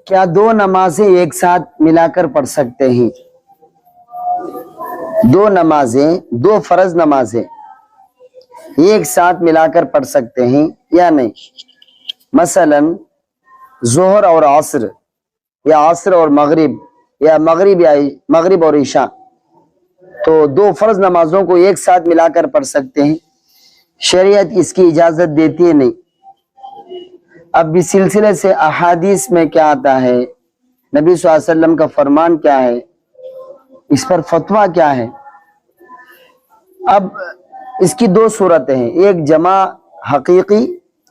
کیا دو نمازیں ایک ساتھ ملا کر پڑھ سکتے ہیں؟ دو نمازیں، دو فرض نمازیں ایک ساتھ ملا کر پڑھ سکتے ہیں یا نہیں؟ مثلا ظہر اور عصر، یا عصر اور مغرب، یا مغرب اور عشاء، تو دو فرض نمازوں کو ایک ساتھ ملا کر پڑھ سکتے ہیں۔ شریعت اس کی اجازت دیتی ہے نہیں۔ اب اس سلسلے سے احادیث میں کیا آتا ہے، نبی صلی اللہ علیہ وسلم کا فرمان کیا ہے، اس پر فتویٰ کیا ہے؟ اب اس کی دو صورتیں ہیں، ایک جمع حقیقی،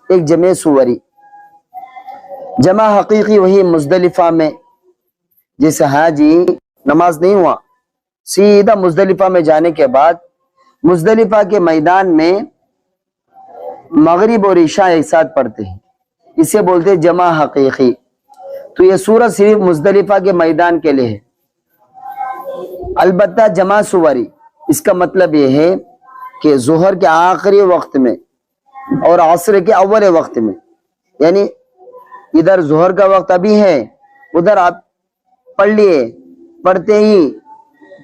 ایک جمع صوری۔ جمع حقیقی وہی مزدلفہ میں، جیسے حاجی نماز نہیں ہوا، سیدھا مزدلفہ میں جانے کے بعد مزدلفہ کے میدان میں مغرب اور عشاء ایک ساتھ پڑھتے ہیں، اسے بولتے ہیں جمع حقیقی۔ تو یہ صورت صرف مزدلفہ کے میدان کے لیے ہے۔ البتہ جمع صوری، اس کا مطلب یہ ہے کہ ظہر کے آخری وقت میں اور عصر کے اول وقت میں، یعنی ادھر ظہر کا وقت ابھی ہے، ادھر آپ پڑھ لیے، پڑھتے ہی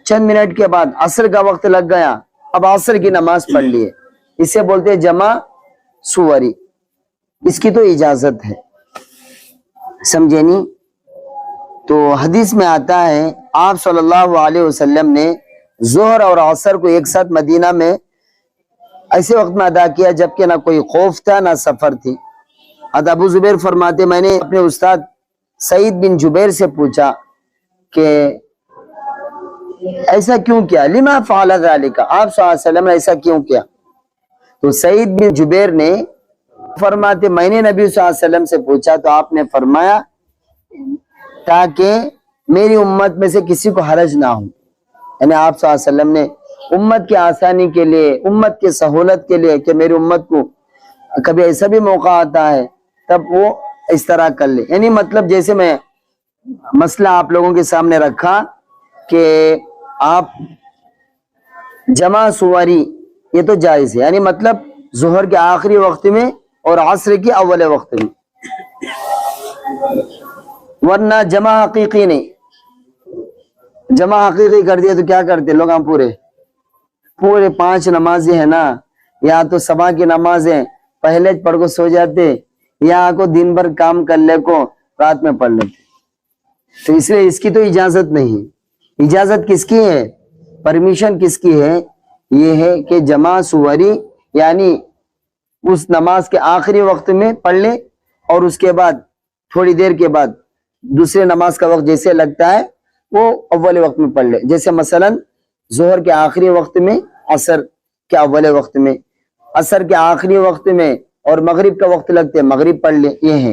چند منٹ کے بعد عصر کا وقت لگ گیا، اب عصر کی نماز پڑھ لیے، اسے بولتے ہیں جمع صوری۔ اس کی تو اجازت ہے، سمجھے نہیں؟ تو حدیث میں آتا ہے آپ صلی اللہ علیہ وسلم نے ظہر اور عصر کو ایک ساتھ مدینہ میں ایسے وقت میں ادا کیا جبکہ نہ کوئی خوف تھا نہ سفر تھی۔ ابو زبیر فرماتے میں نے اپنے استاد سعید بن جبیر سے پوچھا کہ ایسا کیوں کیا، لما فعل ذلك، آپ صلی اللہ علیہ وسلم نے ایسا کیوں کیا؟ تو سعید بن جبیر نے فرماتے میں نے نبی صلی اللہ علیہ وسلم سے پوچھا تو آپ نے فرمایا تاکہ میری امت میں سے کسی کو حرج نہ ہو، یعنی آپ صلی اللہ علیہ وسلم نے امت کی آسانی کے لیے، امت کی سہولت کے لیے، کہ میری امت کو کبھی ایسا بھی موقع آتا ہے تب وہ اس طرح کر لے۔ یعنی مطلب جیسے میں مسئلہ آپ لوگوں کے سامنے رکھا کہ آپ جمع صوری یہ تو جائز ہے، یعنی مطلب ظہر کے آخری وقت میں اور عصر کے اول وقت میں، ورنہ جمع حقیقی نہیں۔ جمع حقیقی کر دیا تو کیا کرتے لوگ، ہم پورے 5 نمازیں ہیں نا، یا تو صبح کی نمازیں پہلے پڑھ کو سو جاتے، یا کو دن بھر کام کر لے کو رات میں پڑھ لیتے۔ تو اس لیے اس کی تو اجازت نہیں ہے۔ اجازت کس کی ہے، پرمیشن کس کی ہے؟ یہ ہے کہ جمع صوری، یعنی اس نماز کے آخری وقت میں پڑھ لے اور اس کے بعد تھوڑی دیر کے بعد دوسرے نماز کا وقت جیسے لگتا ہے وہ اول وقت میں پڑھ لے، جیسے مثلا ظہر کے آخری وقت میں، عصر کے اول وقت میں، عصر کے آخری وقت میں اور مغرب کا وقت لگتے مغرب پڑھ لے، یہ ہے۔